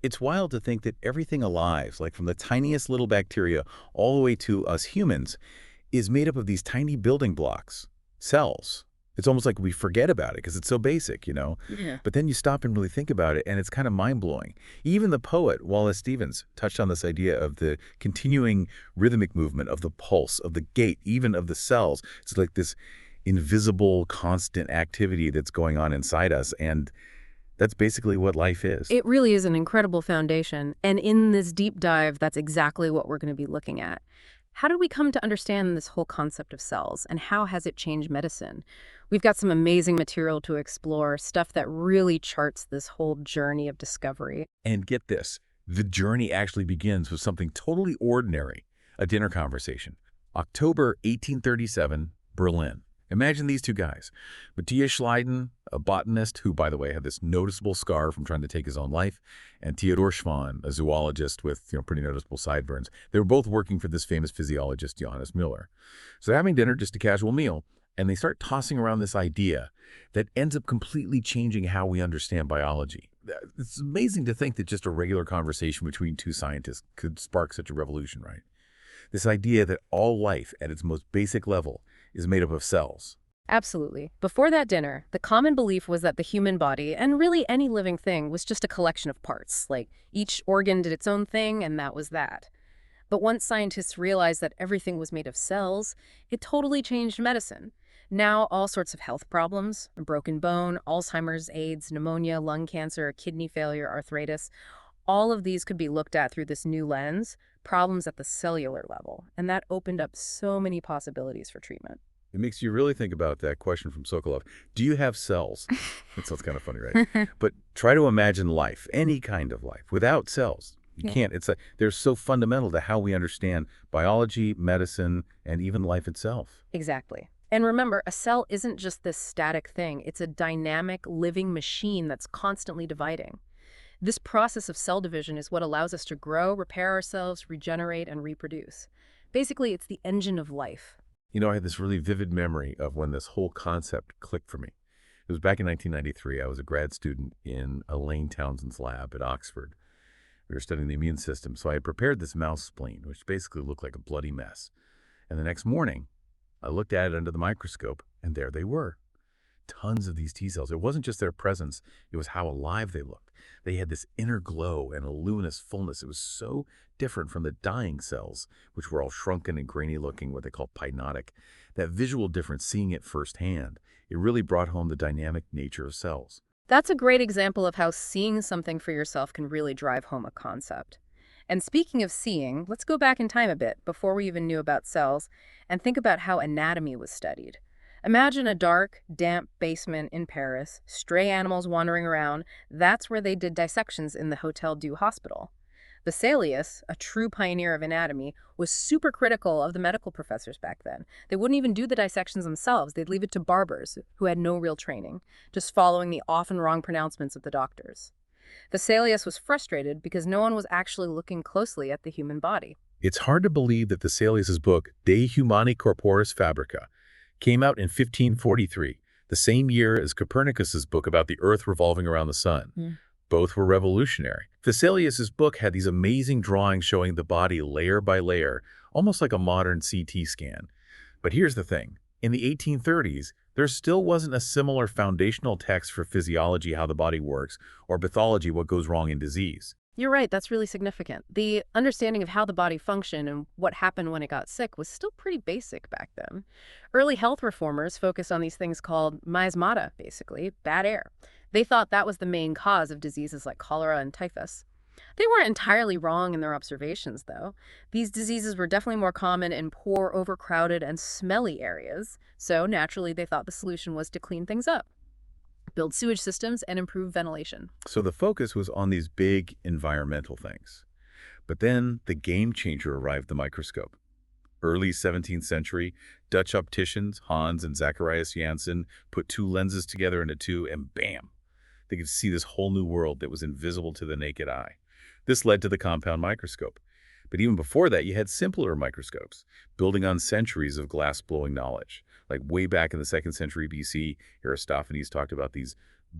It's wild to think that everything alive, like from the tiniest little bacteria all the way to us humans, is made up of these tiny building blocks, cells. It's almost like we forget about it because it's so basic, you know? Yeah. But then you stop and really think about it, and it's kind of mind-blowing. Even the poet, Wallace Stevens, touched on this idea of the continuing rhythmic movement of the pulse, of the gait, even of the cells. It's like this invisible, constant activity that's going on inside us, and that's basically what life is. It really is an incredible foundation. And in this deep dive, that's exactly what we're going to be looking at. How did we come to understand this whole concept of cells, and how has it changed medicine? We've got some amazing material to explore, stuff that really charts this whole journey of discovery. And get this, the journey actually begins with something totally ordinary, a dinner conversation. October 1837, Berlin. Imagine these two guys. Matthias Schleiden, a botanist who, by the way, had this noticeable scar from trying to take his own life, and Theodor Schwann, a zoologist with pretty noticeable sideburns. They were both working for this famous physiologist, Johannes Müller. So they're having dinner, just a casual meal, and they start tossing around this idea that ends up completely changing how we understand biology. It's amazing to think that just a regular conversation between two scientists could spark such a revolution, right? This idea that all life, at its most basic level, is made up of cells. Absolutely. Before that dinner, the common belief was that the human body, and really any living thing, was just a collection of parts. Like, each organ did its own thing, and that was that. But once scientists realized that everything was made of cells, it totally changed medicine. Now, all sorts of health problems, a broken bone, Alzheimer's, AIDS, pneumonia, lung cancer, kidney failure, arthritis, all of these could be looked at through this new lens, problems at the cellular level. And that opened up so many possibilities for treatment. It makes you really think about that question from Sokolov. Do you have cells? That sounds kind of funny, right? But try to imagine life, any kind of life, without cells. You can't. They're so fundamental to how we understand biology, medicine, and even life itself. Exactly. And remember, a cell isn't just this static thing. It's a dynamic, living machine that's constantly dividing. This process of cell division is what allows us to grow, repair ourselves, regenerate, and reproduce. Basically, it's the engine of life. You know, I had this really vivid memory of when this whole concept clicked for me. It was back in 1993. I was a grad student in Elaine Townsend's lab at Oxford. We were studying the immune system, so I had prepared this mouse spleen, which basically looked like a bloody mess. And the next morning, I looked at it under the microscope, and there they were. Tons of these T cells. It wasn't just their presence, it was how alive they looked. They had this inner glow and a luminous fullness. It was so different from the dying cells, which were all shrunken and grainy looking, what they call pynotic. That visual difference, seeing it firsthand, it really brought home the dynamic nature of cells. That's a great example of how seeing something for yourself can really drive home a concept. And speaking of seeing, let's go back in time a bit, before we even knew about cells, and think about how anatomy was studied. Imagine a dark, damp basement in Paris, stray animals wandering around. That's where they did dissections in the Hôtel Dieu hospital. Vesalius, a true pioneer of anatomy, was super critical of the medical professors back then. They wouldn't even do the dissections themselves. They'd leave it to barbers, who had no real training, just following the often wrong pronouncements of the doctors. Vesalius was frustrated because no one was actually looking closely at the human body. It's hard to believe that Vesalius's book, De Humani Corporis Fabrica, came out in 1543, the same year as Copernicus's book about the Earth revolving around the sun. Both were revolutionary. Vesalius's book had these amazing drawings showing the body layer by layer, almost like a modern CT scan. But here's the thing. In the 1830s, there still wasn't a similar foundational text for physiology, how the body works, or pathology, what goes wrong in disease. You're right, that's really significant. The understanding of how the body functioned and what happened when it got sick was still pretty basic back then. Early health reformers focused on these things called miasmata, basically, bad air. They thought that was the main cause of diseases like cholera and typhus. They weren't entirely wrong in their observations, though. These diseases were definitely more common in poor, overcrowded, and smelly areas, so naturally they thought the solution was to clean things up, build sewage systems, and improve ventilation. So the focus was on these big environmental things. But then the game changer arrived, the microscope. Early 17th century, Dutch opticians, Hans and Zacharias Janssen, put two lenses together in a tube, and bam! They could see this whole new world that was invisible to the naked eye. This led to the compound microscope. But even before that, you had simpler microscopes, building on centuries of glass-blowing knowledge. Like way back in the 2nd century BC, Aristophanes talked about these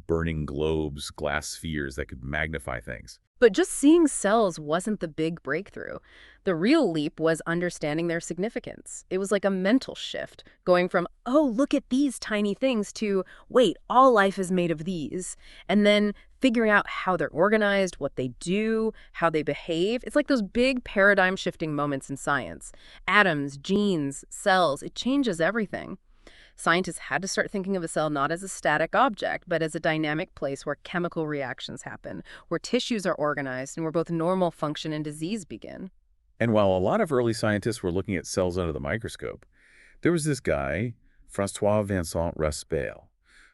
burning globes, glass spheres that could magnify things. But just seeing cells wasn't the big breakthrough. The real leap was understanding their significance. It was like a mental shift, going from, oh, look at these tiny things, to, wait, all life is made of these. And then figuring out how they're organized, what they do, how they behave. It's like those big paradigm-shifting moments in science. Atoms, genes, cells, it changes everything. Scientists had to start thinking of a cell not as a static object, but as a dynamic place where chemical reactions happen, where tissues are organized, and where both normal function and disease begin. And while a lot of early scientists were looking at cells under the microscope, there was this guy, François-Vincent Raspail,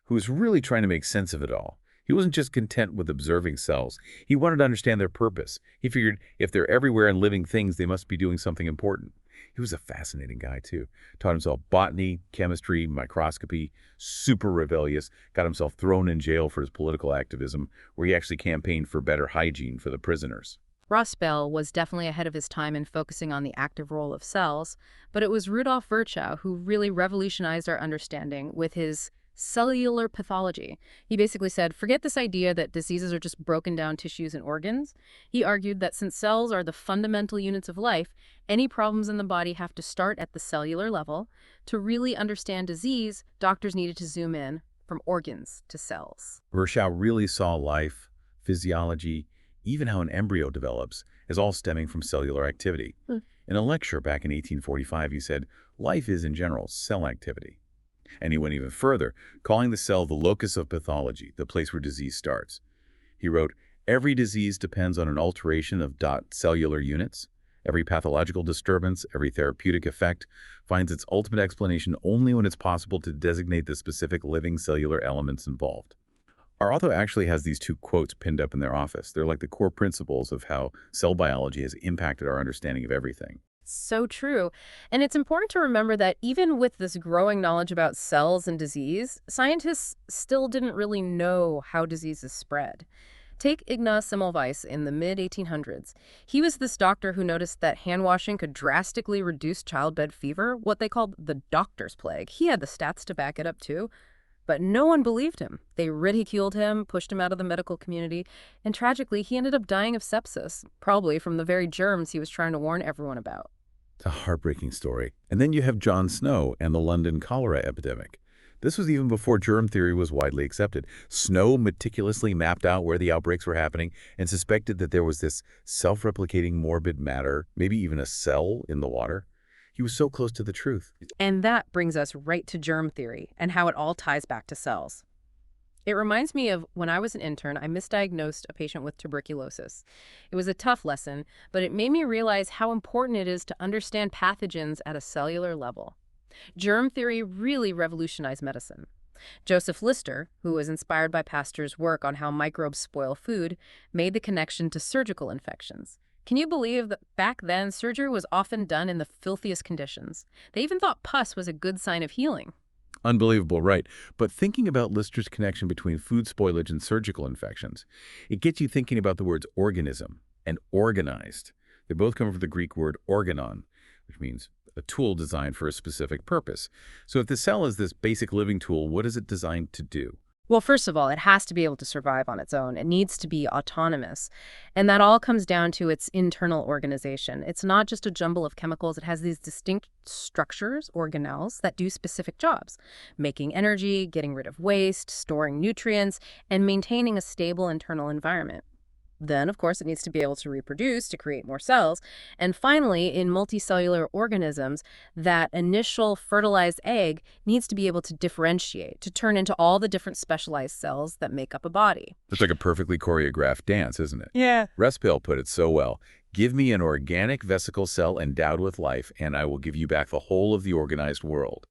who was really trying to make sense of it all. He wasn't just content with observing cells. He wanted to understand their purpose. He figured if they're everywhere in living things, they must be doing something important. He was a fascinating guy, too. Taught himself botany, chemistry, microscopy, super rebellious, got himself thrown in jail for his political activism, where he actually campaigned for better hygiene for the prisoners. Raspail was definitely ahead of his time in focusing on the active role of cells, but it was Rudolf Virchow who really revolutionized our understanding with his cellular pathology. He basically said, forget this idea that diseases are just broken down tissues and organs. He argued that since cells are the fundamental units of life, any problems in the body have to start at the cellular level. To really understand disease, doctors needed to zoom in from organs to cells. Virchow really saw life, physiology, even how an embryo develops, as all stemming from cellular activity. In a lecture back in 1845, he said, life is, in general, cell activity. And he went even further, calling the cell the locus of pathology, the place where disease starts. He wrote, every disease depends on an alteration of cellular units. Every pathological disturbance, every therapeutic effect finds its ultimate explanation only when it's possible to designate the specific living cellular elements involved. Our author actually has these two quotes pinned up in their office. They're like the core principles of how cell biology has impacted our understanding of everything. So true. And it's important to remember that even with this growing knowledge about cells and disease, scientists still didn't really know how diseases spread. Take Ignaz Semmelweis in the mid-1800s. He was this doctor who noticed that hand-washing could drastically reduce childbed fever, what they called the doctor's plague. He had the stats to back it up, too. But no one believed him. They ridiculed him, pushed him out of the medical community, and tragically, he ended up dying of sepsis, probably from the very germs he was trying to warn everyone about. It's a heartbreaking story. And then you have John Snow and the London cholera epidemic. This was even before germ theory was widely accepted. Snow meticulously mapped out where the outbreaks were happening and suspected that there was this self-replicating morbid matter, maybe even a cell in the water. He was so close to the truth. And that brings us right to germ theory and how it all ties back to cells. It reminds me of when I was an intern, I misdiagnosed a patient with tuberculosis. It was a tough lesson, but it made me realize how important it is to understand pathogens at a cellular level. Germ theory really revolutionized medicine. Joseph Lister, who was inspired by Pasteur's work on how microbes spoil food, made the connection to surgical infections. Can you believe that back then surgery was often done in the filthiest conditions? They even thought pus was a good sign of healing. Unbelievable, right? But thinking about Lister's connection between food spoilage and surgical infections, it gets you thinking about the words organism and organized. They both come from the Greek word organon, which means a tool designed for a specific purpose. So if the cell is this basic living tool, what is it designed to do? Well, first of all, it has to be able to survive on its own. It needs to be autonomous. And that all comes down to its internal organization. It's not just a jumble of chemicals. It has these distinct structures, organelles, that do specific jobs: making energy, getting rid of waste, storing nutrients, and maintaining a stable internal environment. Then, of course, it needs to be able to reproduce to create more cells. And finally, in multicellular organisms, that initial fertilized egg needs to be able to differentiate, to turn into all the different specialized cells that make up a body. It's like a perfectly choreographed dance, isn't it? Yeah. Raspail put it so well. Give me an organic vesicle cell endowed with life, and I will give you back the whole of the organized world.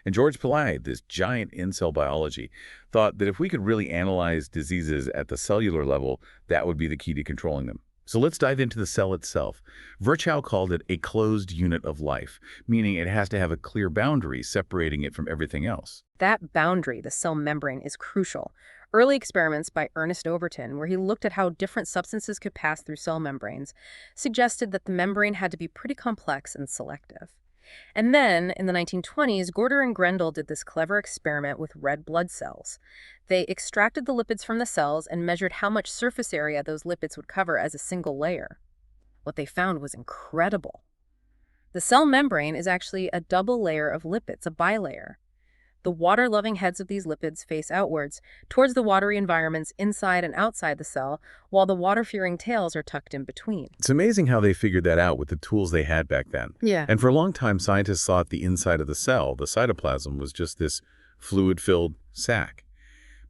And George Palade, this giant in cell biology, thought that if we could really analyze diseases at the cellular level, that would be the key to controlling them. So let's dive into the cell itself. Virchow called it a closed unit of life, meaning it has to have a clear boundary separating it from everything else. That boundary, the cell membrane, is crucial. Early experiments by Ernest Overton, where he looked at how different substances could pass through cell membranes, suggested that the membrane had to be pretty complex and selective. And then, in the 1920s, Gorder and Grendel did this clever experiment with red blood cells. They extracted the lipids from the cells and measured how much surface area those lipids would cover as a single layer. What they found was incredible. The cell membrane is actually a double layer of lipids, a bilayer. The water-loving heads of these lipids face outwards, towards the watery environments inside and outside the cell, while the water-fearing tails are tucked in between. It's amazing how they figured that out with the tools they had back then. Yeah. And for a long time, scientists thought the inside of the cell, the cytoplasm, was just this fluid-filled sac.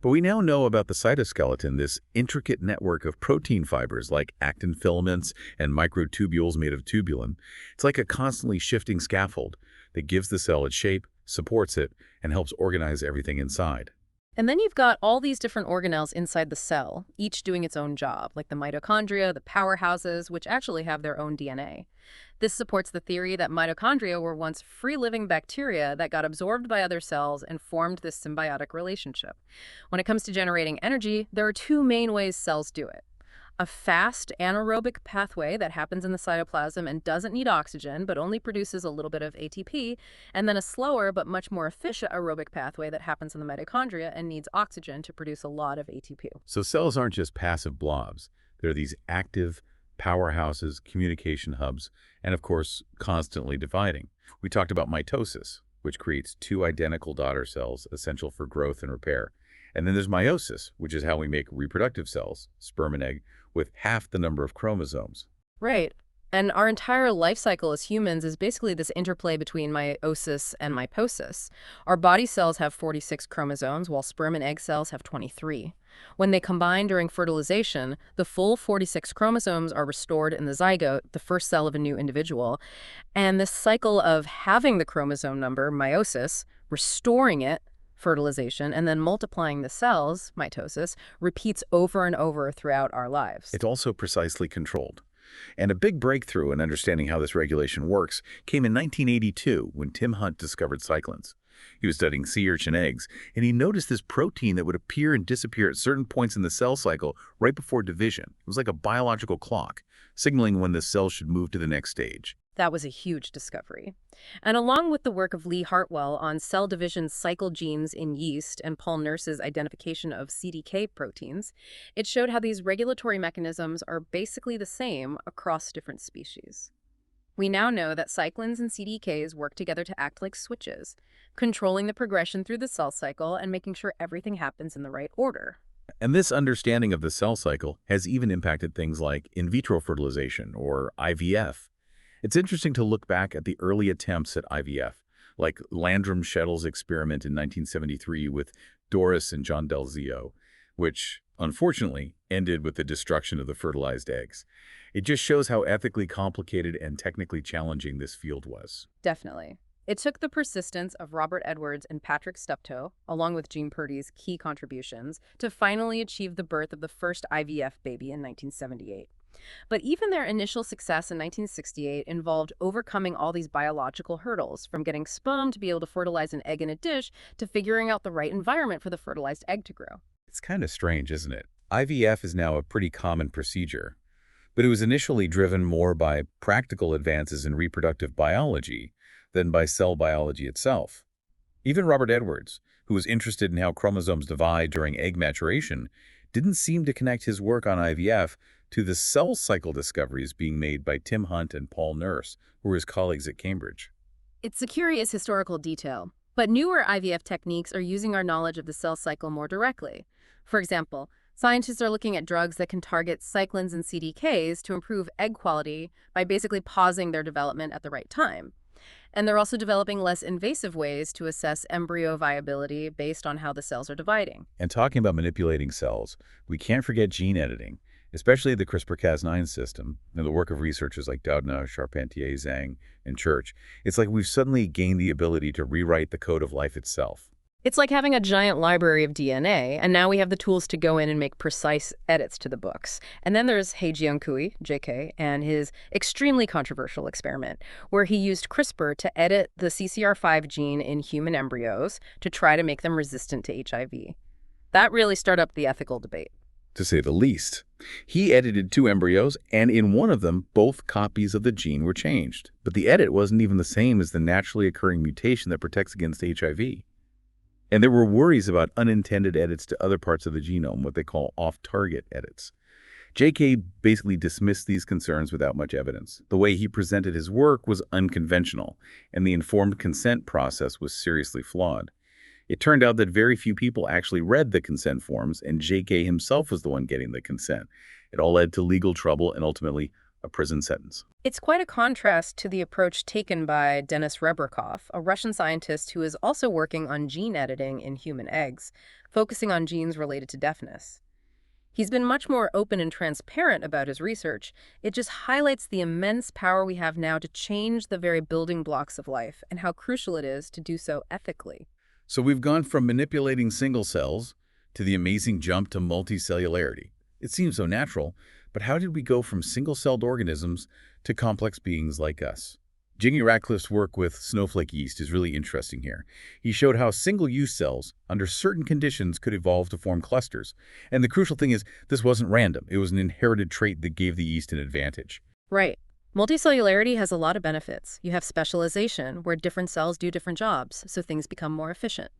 But we now know about the cytoskeleton, this intricate network of protein fibers like actin filaments and microtubules made of tubulin. It's like a constantly shifting scaffold that gives the cell its shape, supports it, and helps organize everything inside. And then you've got all these different organelles inside the cell, each doing its own job, like the mitochondria, the powerhouses, which actually have their own DNA. This supports the theory that mitochondria were once free-living bacteria that got absorbed by other cells and formed this symbiotic relationship. When it comes to generating energy, there are two main ways cells do it. A fast anaerobic pathway that happens in the cytoplasm and doesn't need oxygen, but only produces a little bit of ATP, and then a slower but much more efficient aerobic pathway that happens in the mitochondria and needs oxygen to produce a lot of ATP. So cells aren't just passive blobs. They're these active powerhouses, communication hubs, and of course, constantly dividing. We talked about mitosis, which creates two identical daughter cells essential for growth and repair. And then there's meiosis, which is how we make reproductive cells, sperm and egg, with half the number of chromosomes. Right. And our entire life cycle as humans is basically this interplay between meiosis and mitosis. Our body cells have 46 chromosomes, while sperm and egg cells have 23. When they combine during fertilization, the full 46 chromosomes are restored in the zygote, the first cell of a new individual. And this cycle of having the chromosome number, meiosis, restoring it, fertilization, and then multiplying the cells, mitosis, repeats over and over throughout our lives. It's also precisely controlled. And a big breakthrough in understanding how this regulation works came in 1982 when Tim Hunt discovered cyclins. He was studying sea urchin eggs, and he noticed this protein that would appear and disappear at certain points in the cell cycle right before division. It was like a biological clock, signaling when the cell should move to the next stage. That was a huge discovery. And along with the work of Lee Hartwell on cell division cycle genes in yeast and Paul Nurse's identification of CDK proteins, it showed how these regulatory mechanisms are basically the same across different species. We now know that cyclins and CDKs work together to act like switches, controlling the progression through the cell cycle and making sure everything happens in the right order. And this understanding of the cell cycle has even impacted things like in vitro fertilization, or IVF. It's interesting to look back at the early attempts at IVF, like Landrum Shettle's experiment in 1973 with Doris and John Delzio, which, unfortunately, ended with the destruction of the fertilized eggs. It just shows how ethically complicated and technically challenging this field was. Definitely. It took the persistence of Robert Edwards and Patrick Steptoe, along with Jean Purdy's key contributions, to finally achieve the birth of the first IVF baby in 1978. But even their initial success in 1968 involved overcoming all these biological hurdles, from getting sperm to be able to fertilize an egg in a dish to figuring out the right environment for the fertilized egg to grow. It's kind of strange, isn't it? IVF is now a pretty common procedure, but it was initially driven more by practical advances in reproductive biology than by cell biology itself. Even Robert Edwards, who was interested in how chromosomes divide during egg maturation, didn't seem to connect his work on IVF to the cell cycle discoveries being made by Tim Hunt and Paul Nurse, who were his colleagues at Cambridge. It's a curious historical detail, but newer IVF techniques are using our knowledge of the cell cycle more directly. For example, scientists are looking at drugs that can target cyclins and CDKs to improve egg quality by basically pausing their development at the right time. And they're also developing less invasive ways to assess embryo viability based on how the cells are dividing. And talking about manipulating cells, we can't forget gene editing, especially the CRISPR-Cas9 system and the work of researchers like Doudna, Charpentier, Zhang, and Church. It's like we've suddenly gained the ability to rewrite the code of life itself. It's like having a giant library of DNA, and now we have the tools to go in and make precise edits to the books. And then there's He-Jian Kui, JK, and his extremely controversial experiment, where he used CRISPR to edit the CCR5 gene in human embryos to try to make them resistant to HIV. That really stirred up the ethical debate. To say the least. He edited 2 embryos, and in one of them, both copies of the gene were changed. But the edit wasn't even the same as the naturally occurring mutation that protects against HIV. And there were worries about unintended edits to other parts of the genome, what they call off-target edits. J.K. basically dismissed these concerns without much evidence. The way he presented his work was unconventional, and the informed consent process was seriously flawed. It turned out that very few people actually read the consent forms, and J.K. himself was the one getting the consent. It all led to legal trouble and ultimately a prison sentence. It's quite a contrast to the approach taken by Denis Rebrakov, a Russian scientist who is also working on gene editing in human eggs, focusing on genes related to deafness. He's been much more open and transparent about his research. It just highlights the immense power we have now to change the very building blocks of life and how crucial it is to do so ethically. So we've gone from manipulating single cells to the amazing jump to multicellularity. It seems so natural, but how did we go from single-celled organisms to complex beings like us? Jiggy Ratcliffe's work with snowflake yeast is really interesting here. He showed how single-use cells, under certain conditions, could evolve to form clusters. And the crucial thing is, this wasn't random. It was an inherited trait that gave the yeast an advantage. Right. Multicellularity has a lot of benefits. You have specialization, where different cells do different jobs, so things become more efficient.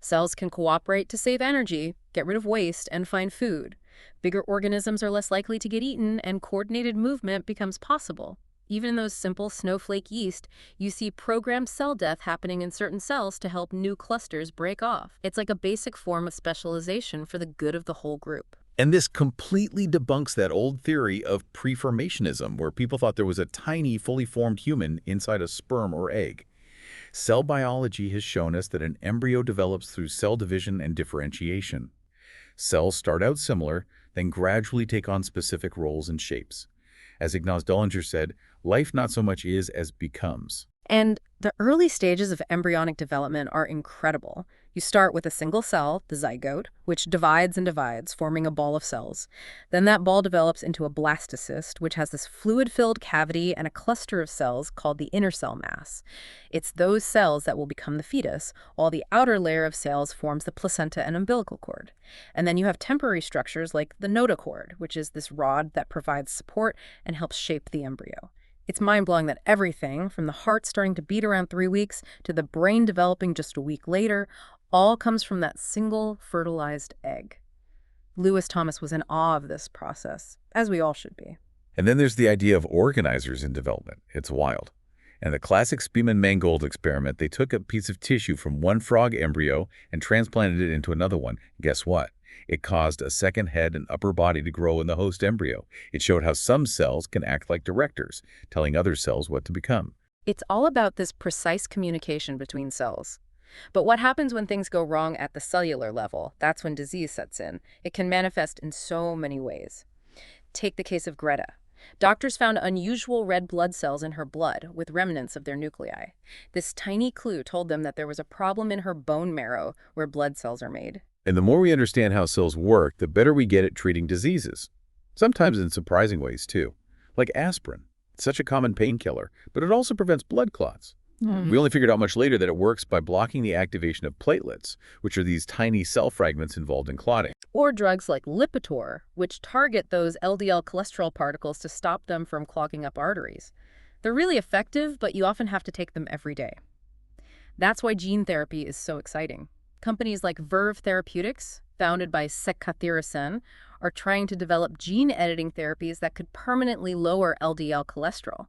Cells can cooperate to save energy, get rid of waste, and find food. Bigger organisms are less likely to get eaten, and coordinated movement becomes possible. Even in those simple snowflake yeast, you see programmed cell death happening in certain cells to help new clusters break off. It's like a basic form of specialization for the good of the whole group. And this completely debunks that old theory of preformationism, where people thought there was a tiny, fully formed human inside a sperm or egg. Cell biology has shown us that an embryo develops through cell division and differentiation. Cells start out similar, then gradually take on specific roles and shapes. As Ignaz Dollinger said, life not so much is as becomes. And the early stages of embryonic development are incredible. You start with a single cell, the zygote, which divides and divides, forming a ball of cells. Then that ball develops into a blastocyst, which has this fluid-filled cavity and a cluster of cells called the inner cell mass. It's those cells that will become the fetus, while the outer layer of cells forms the placenta and umbilical cord. And then you have temporary structures like the notochord, which is this rod that provides support and helps shape the embryo. It's mind-blowing that everything, from the heart starting to beat around 3 weeks to the brain developing just a week later, all comes from that single fertilized egg. Lewis Thomas was in awe of this process, as we all should be. And then there's the idea of organizers in development. It's wild. In the classic Spearman-Mangold experiment, they took a piece of tissue from one frog embryo and transplanted it into another one. Guess what? It caused a second head and upper body to grow in the host embryo. It showed how some cells can act like directors, telling other cells what to become. It's all about this precise communication between cells. But what happens when things go wrong at the cellular level? That's when disease sets in. It can manifest in so many ways. Take the case of Greta. Doctors found unusual red blood cells in her blood with remnants of their nuclei. This tiny clue told them that there was a problem in her bone marrow where blood cells are made. And the more we understand how cells work, the better we get at treating diseases. Sometimes in surprising ways, too. Like aspirin. It's such a common painkiller, but it also prevents blood clots. We only figured out much later that it works by blocking the activation of platelets, which are these tiny cell fragments involved in clotting. Or drugs like Lipitor, which target those LDL cholesterol particles to stop them from clogging up arteries. They're really effective, but you often have to take them every day. That's why gene therapy is so exciting. Companies like Verve Therapeutics, founded by Siddhartha Sen, are trying to develop gene editing therapies that could permanently lower LDL cholesterol.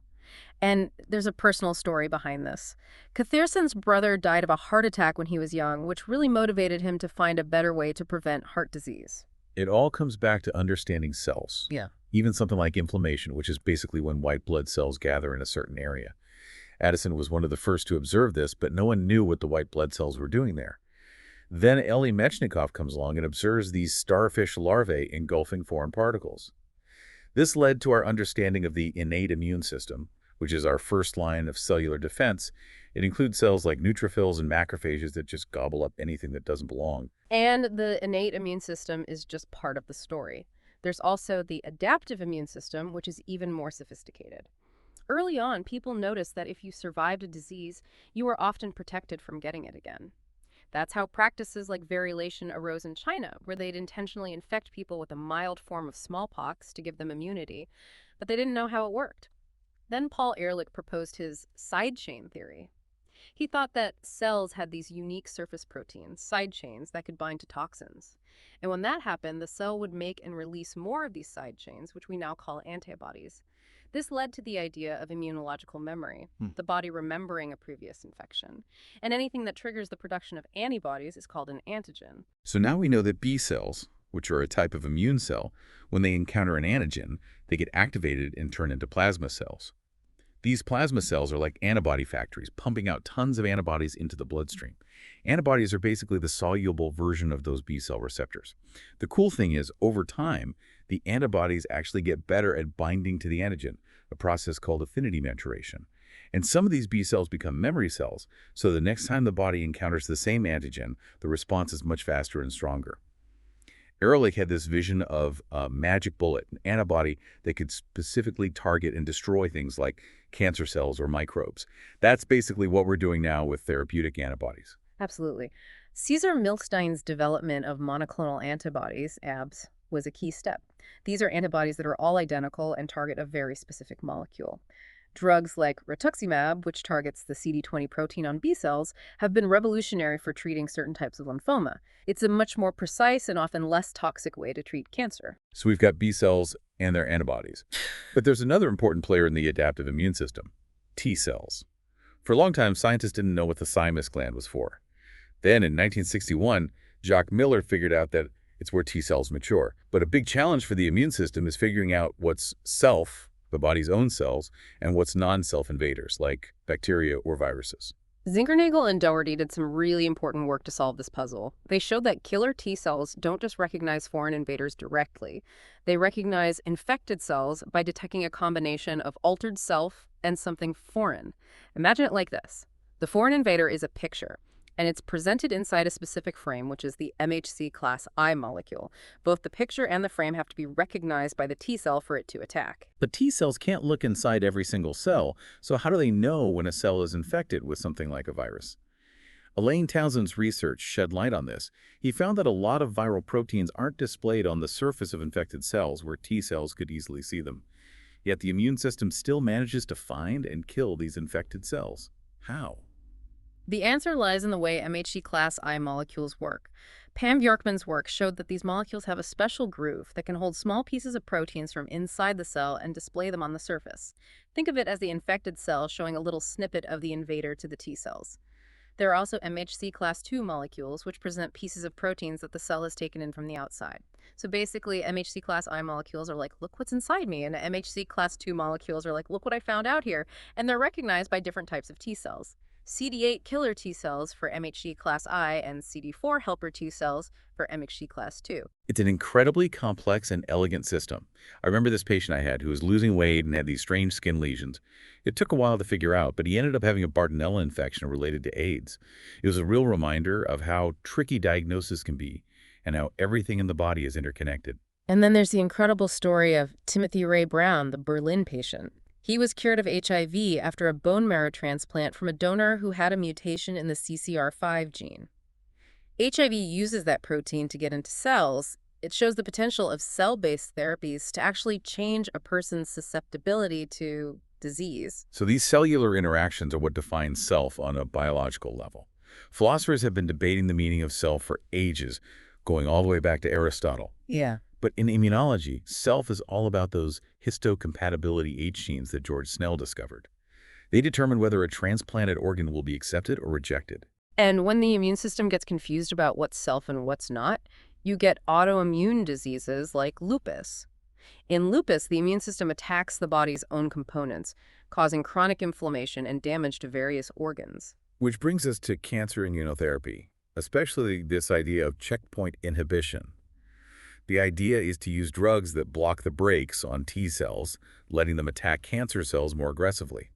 And there's a personal story behind this. Kathirsen's brother died of a heart attack when he was young, which really motivated him to find a better way to prevent heart disease. It all comes back to understanding cells. Yeah. Even something like inflammation, which is basically when white blood cells gather in a certain area. Addison was one of the first to observe this, but no one knew what the white blood cells were doing there. Then Elie Metchnikoff comes along and observes these starfish larvae engulfing foreign particles. This led to our understanding of the innate immune system, which is our first line of cellular defense. It includes cells like neutrophils and macrophages that just gobble up anything that doesn't belong. And the innate immune system is just part of the story. There's also the adaptive immune system, which is even more sophisticated. Early on, people noticed that if you survived a disease, you were often protected from getting it again. That's how practices like variolation arose in China, where they'd intentionally infect people with a mild form of smallpox to give them immunity, but they didn't know how it worked. Then Paul Ehrlich proposed his side chain theory. He thought that cells had these unique surface proteins, side chains, that could bind to toxins. And when that happened, the cell would make and release more of these side chains, which we now call antibodies. This led to the idea of immunological memory, the body remembering a previous infection. And anything that triggers the production of antibodies is called an antigen. So now we know that B cells, which are a type of immune cell, when they encounter an antigen, they get activated and turn into plasma cells. These plasma cells are like antibody factories, pumping out tons of antibodies into the bloodstream. Antibodies are basically the soluble version of those B cell receptors. The cool thing is, over time, the antibodies actually get better at binding to the antigen, a process called affinity maturation. And some of these B cells become memory cells, so the next time the body encounters the same antigen, the response is much faster and stronger. Ehrlich had this vision of a magic bullet, an antibody that could specifically target and destroy things like cancer cells or microbes. That's basically what we're doing now with therapeutic antibodies. Absolutely. Cesar Milstein's development of monoclonal antibodies, ABs, was a key step. These are antibodies that are all identical and target a very specific molecule. Drugs like rituximab, which targets the CD20 protein on B cells, have been revolutionary for treating certain types of lymphoma. It's a much more precise and often less toxic way to treat cancer. So we've got B cells and their antibodies. But there's another important player in the adaptive immune system, T cells. For a long time, scientists didn't know what the thymus gland was for. Then in 1961, Jacques Miller figured out that it's where T cells mature. But a big challenge for the immune system is figuring out what's self, the body's own cells, and what's non-self invaders, like bacteria or viruses. Zinkernagel and Doherty did some really important work to solve this puzzle. They showed that killer T cells don't just recognize foreign invaders directly. They recognize infected cells by detecting a combination of altered self and something foreign. Imagine it like this. The foreign invader is a picture, and it's presented inside a specific frame, which is the MHC class I molecule. Both the picture and the frame have to be recognized by the T cell for it to attack. But T cells can't look inside every single cell, so how do they know when a cell is infected with something like a virus? Elaine Townsend's research shed light on this. He found that a lot of viral proteins aren't displayed on the surface of infected cells where T cells could easily see them. Yet the immune system still manages to find and kill these infected cells. How? The answer lies in the way MHC class I molecules work. Pam Bjorkman's work showed that these molecules have a special groove that can hold small pieces of proteins from inside the cell and display them on the surface. Think of it as the infected cell showing a little snippet of the invader to the T cells. There are also MHC class II molecules, which present pieces of proteins that the cell has taken in from the outside. So basically, MHC class I molecules are like, look what's inside me, and MHC class II molecules are like, look what I found out here, and they're recognized by different types of T cells. CD8 killer T cells for MHC class I and CD4 helper T cells for MHC class II. It's an incredibly complex and elegant system. I remember this patient I had who was losing weight and had these strange skin lesions. It took a while to figure out, but he ended up having a Bartonella infection related to AIDS. It was a real reminder of how tricky diagnosis can be and how everything in the body is interconnected. And then there's the incredible story of Timothy Ray Brown, the Berlin patient. He was cured of HIV after a bone marrow transplant from a donor who had a mutation in the CCR5 gene. HIV uses that protein to get into cells. It shows the potential of cell-based therapies to actually change a person's susceptibility to disease. So these cellular interactions are what defines self on a biological level. Philosophers have been debating the meaning of self for ages, going all the way back to Aristotle. Yeah. But in immunology, self is all about those histocompatibility H genes that George Snell discovered. They determine whether a transplanted organ will be accepted or rejected. And when the immune system gets confused about what's self and what's not, you get autoimmune diseases like lupus. In lupus, the immune system attacks the body's own components, causing chronic inflammation and damage to various organs. Which brings us to cancer immunotherapy, especially this idea of checkpoint inhibition. The idea is to use drugs that block the brakes on T cells, letting them attack cancer cells more aggressively.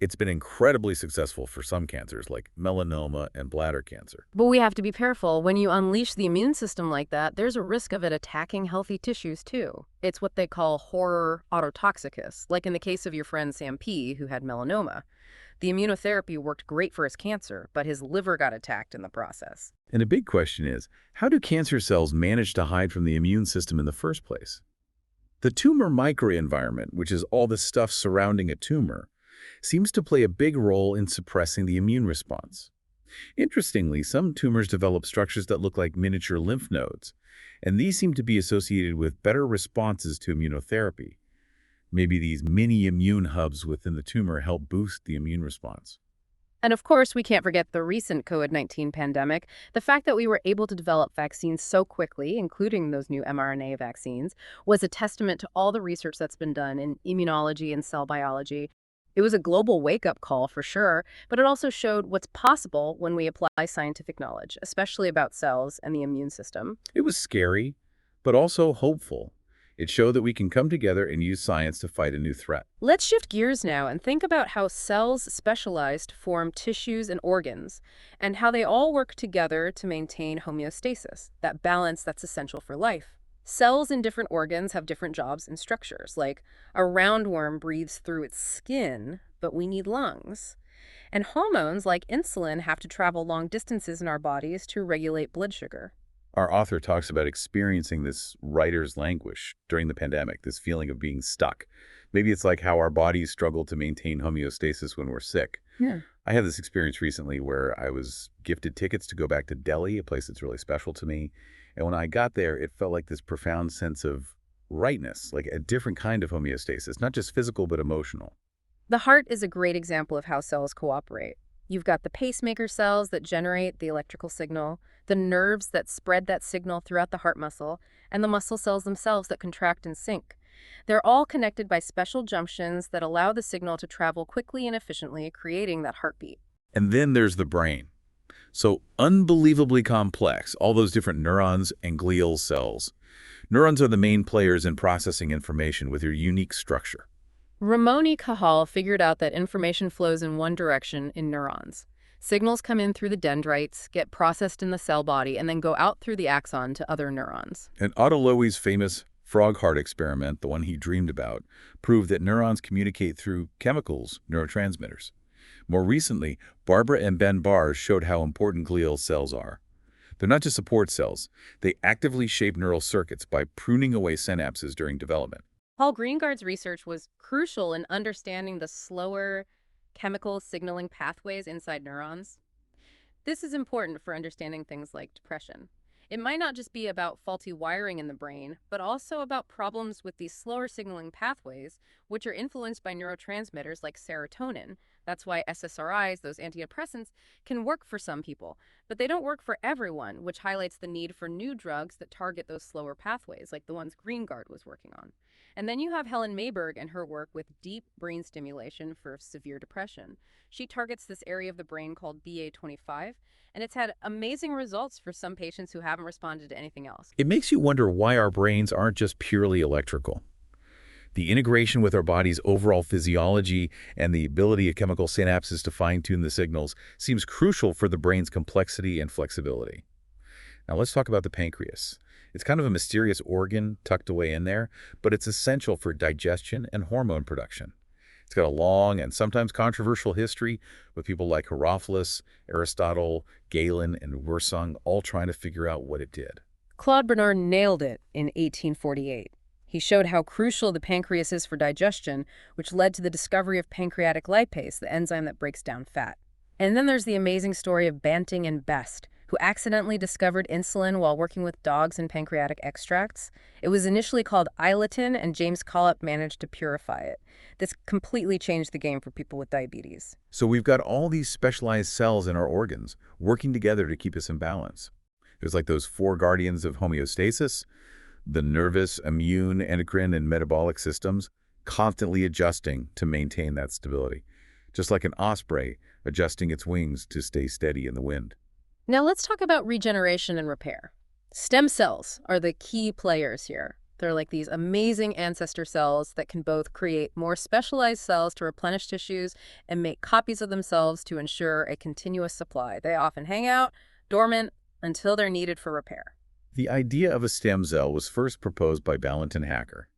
It's been incredibly successful for some cancers, like melanoma and bladder cancer. But we have to be careful. When you unleash the immune system like that, there's a risk of it attacking healthy tissues too. It's what they call horror autotoxicus, like in the case of your friend Sam P., who had melanoma. The immunotherapy worked great for his cancer, but his liver got attacked in the process. And a big question is, how do cancer cells manage to hide from the immune system in the first place? The tumor microenvironment, which is all the stuff surrounding a tumor, seems to play a big role in suppressing the immune response. Interestingly, some tumors develop structures that look like miniature lymph nodes, and these seem to be associated with better responses to immunotherapy. Maybe these mini immune hubs within the tumor help boost the immune response. And of course, we can't forget the recent COVID-19 pandemic. The fact that we were able to develop vaccines so quickly, including those new mRNA vaccines, was a testament to all the research that's been done in immunology and cell biology. It was a global wake-up call for sure, but it also showed what's possible when we apply scientific knowledge, especially about cells and the immune system. It was scary, but also hopeful. It showed that we can come together and use science to fight a new threat. Let's shift gears now and think about how cells specialize to form tissues and organs, and how they all work together to maintain homeostasis, that balance that's essential for life. Cells in different organs have different jobs and structures, like a roundworm breathes through its skin, but we need lungs. And hormones like insulin have to travel long distances in our bodies to regulate blood sugar. Our author talks about experiencing this writer's languish during the pandemic, this feeling of being stuck. Maybe it's like how our bodies struggle to maintain homeostasis when we're sick. Yeah. I had this experience recently where I was gifted tickets to go back to Delhi, a place that's really special to me. And when I got there, it felt like this profound sense of rightness, like a different kind of homeostasis, not just physical, but emotional. The heart is a great example of how cells cooperate. You've got the pacemaker cells that generate the electrical signal, the nerves that spread that signal throughout the heart muscle, and the muscle cells themselves that contract and sync. They're all connected by special junctions that allow the signal to travel quickly and efficiently, creating that heartbeat. And then there's the brain. So unbelievably complex, all those different neurons and glial cells. Neurons are the main players in processing information with their unique structure. Ramon Cajal figured out that information flows in one direction in neurons. Signals come in through the dendrites, get processed in the cell body, and then go out through the axon to other neurons. And Otto Loewy's famous frog heart experiment, the one he dreamed about, proved that neurons communicate through chemicals, neurotransmitters. More recently, Barbara and Ben Barrs showed how important glial cells are. They're not just support cells. They actively shape neural circuits by pruning away synapses during development. Paul Greengard's research was crucial in understanding the slower chemical signaling pathways inside neurons. This is important for understanding things like depression. It might not just be about faulty wiring in the brain, but also about problems with these slower signaling pathways, which are influenced by neurotransmitters like serotonin. That's why SSRIs, those antidepressants, can work for some people, but they don't work for everyone, which highlights the need for new drugs that target those slower pathways, like the ones Greengard was working on. And then you have Helen Mayberg and her work with deep brain stimulation for severe depression. She targets this area of the brain called BA25, and it's had amazing results for some patients who haven't responded to anything else. It makes you wonder why our brains aren't just purely electrical. The integration with our body's overall physiology and the ability of chemical synapses to fine-tune the signals seems crucial for the brain's complexity and flexibility. Now let's talk about the pancreas. It's kind of a mysterious organ tucked away in there, but it's essential for digestion and hormone production. It's got a long and sometimes controversial history with people like Herophilus, Aristotle, Galen, and Wirsung all trying to figure out what it did. Claude Bernard nailed it in 1848. He showed how crucial the pancreas is for digestion, which led to the discovery of pancreatic lipase, the enzyme that breaks down fat. And then there's the amazing story of Banting and Best, who accidentally discovered insulin while working with dogs in pancreatic extracts. It was initially called iletin, and James Collip managed to purify it. This completely changed the game for people with diabetes. So we've got all these specialized cells in our organs working together to keep us in balance. There's like those four guardians of homeostasis, the nervous, immune, endocrine, and metabolic systems, constantly adjusting to maintain that stability. Just like an osprey adjusting its wings to stay steady in the wind. Now let's talk about regeneration and repair. Stem cells are the key players here. They're like these amazing ancestor cells that can both create more specialized cells to replenish tissues and make copies of themselves to ensure a continuous supply. They often hang out dormant until they're needed for repair. The idea of a stem cell was first proposed by Valentin Hacker,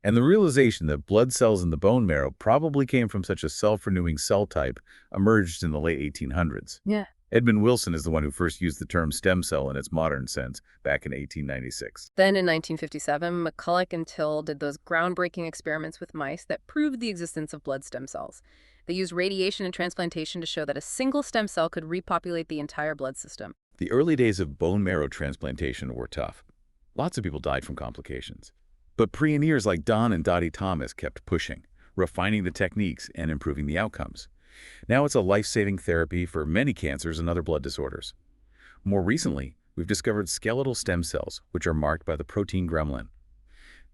and the realization that blood cells in the bone marrow probably came from such a self-renewing cell type emerged in the late 1800s. Yeah. Edmund Wilson is the one who first used the term stem cell in its modern sense back in 1896. Then in 1957, McCulloch and Till did those groundbreaking experiments with mice that proved the existence of blood stem cells. They used radiation and transplantation to show that a single stem cell could repopulate the entire blood system. The early days of bone marrow transplantation were tough. Lots of people died from complications. But pioneers like Don and Dottie Thomas kept pushing, refining the techniques and improving the outcomes. Now it's a life-saving therapy for many cancers and other blood disorders. More recently, we've discovered skeletal stem cells, which are marked by the protein gremlin.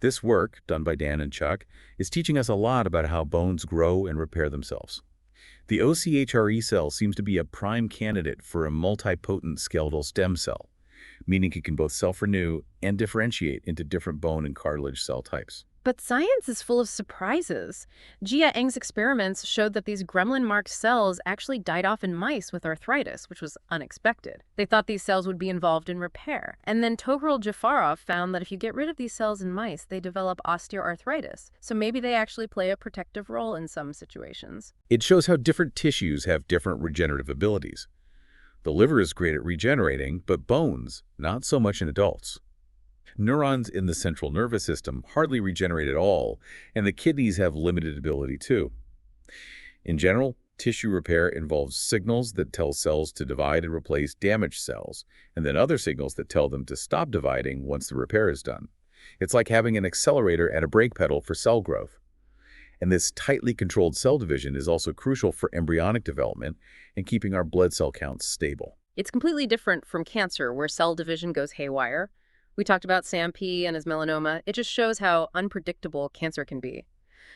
This work, done by Dan and Chuck, is teaching us a lot about how bones grow and repair themselves. The OCHRE cell seems to be a prime candidate for a multipotent skeletal stem cell, meaning it can both self-renew and differentiate into different bone and cartilage cell types. But science is full of surprises. Jia Eng's experiments showed that these gremlin-marked cells actually died off in mice with arthritis, which was unexpected. They thought these cells would be involved in repair. And then Togrul Jafarov found that if you get rid of these cells in mice, they develop osteoarthritis. So maybe they actually play a protective role in some situations. It shows how different tissues have different regenerative abilities. The liver is great at regenerating, but bones, not so much in adults. Neurons in the central nervous system hardly regenerate at all, and the kidneys have limited ability too. In general, tissue repair involves signals that tell cells to divide and replace damaged cells, and then other signals that tell them to stop dividing once the repair is done. It's like having an accelerator and a brake pedal for cell growth. And this tightly controlled cell division is also crucial for embryonic development and keeping our blood cell counts stable. It's completely different from cancer, where cell division goes haywire. We talked about Sam P. and his melanoma. It just shows how unpredictable cancer can be.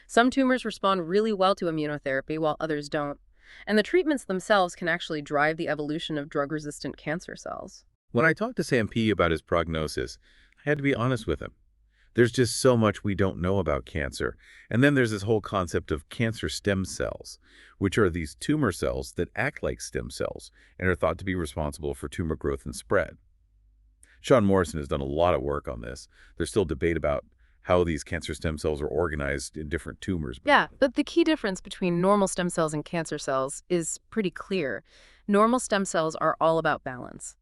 Some tumors respond really well to immunotherapy, while others don't. And the treatments themselves can actually drive the evolution of drug-resistant cancer cells. When I talked to Sam P. about his prognosis, I had to be honest with him. There's just so much we don't know about cancer. And then there's this whole concept of cancer stem cells, which are these tumor cells that act like stem cells and are thought to be responsible for tumor growth and spread. Sean Morrison has done a lot of work on this. There's still debate about how these cancer stem cells are organized in different tumors. Yeah, but the key difference between normal stem cells and cancer cells is pretty clear. Normal stem cells are all about balance,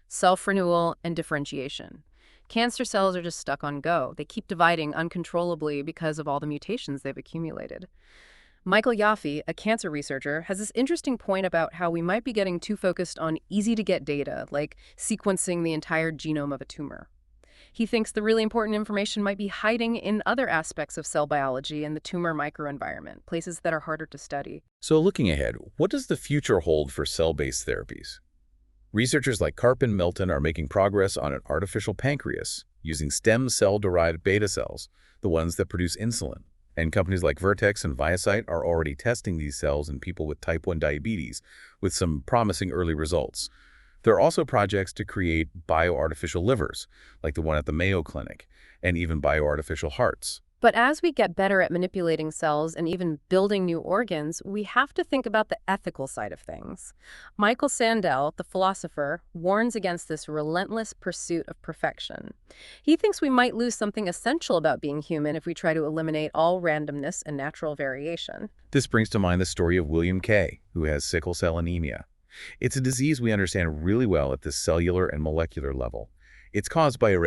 self-renewal, and differentiation. Cancer cells are just stuck on go. They keep dividing uncontrollably because of all the mutations they've accumulated. Michael Yaffe, a cancer researcher, has this interesting point about how we might be getting too focused on easy-to-get data, like sequencing the entire genome of a tumor. He thinks the really important information might be hiding in other aspects of cell biology and the tumor microenvironment, places that are harder to study. So looking ahead, what does the future hold for cell-based therapies? Researchers like Karp and Milton are making progress on an artificial pancreas using stem cell-derived beta cells, the ones that produce insulin. And companies like Vertex and ViaCyte are already testing these cells in people with type 1 diabetes with some promising early results. There are also projects to create bioartificial livers, like the one at the Mayo Clinic, and even bioartificial hearts. But as we get better at manipulating cells and even building new organs, we have to think about the ethical side of things. Michael Sandel, the philosopher, warns against this relentless pursuit of perfection. He thinks we might lose something essential about being human if we try to eliminate all randomness and natural variation. This brings to mind the story of William K., who has sickle cell anemia. It's a disease we understand really well at the cellular and molecular level. It's caused by a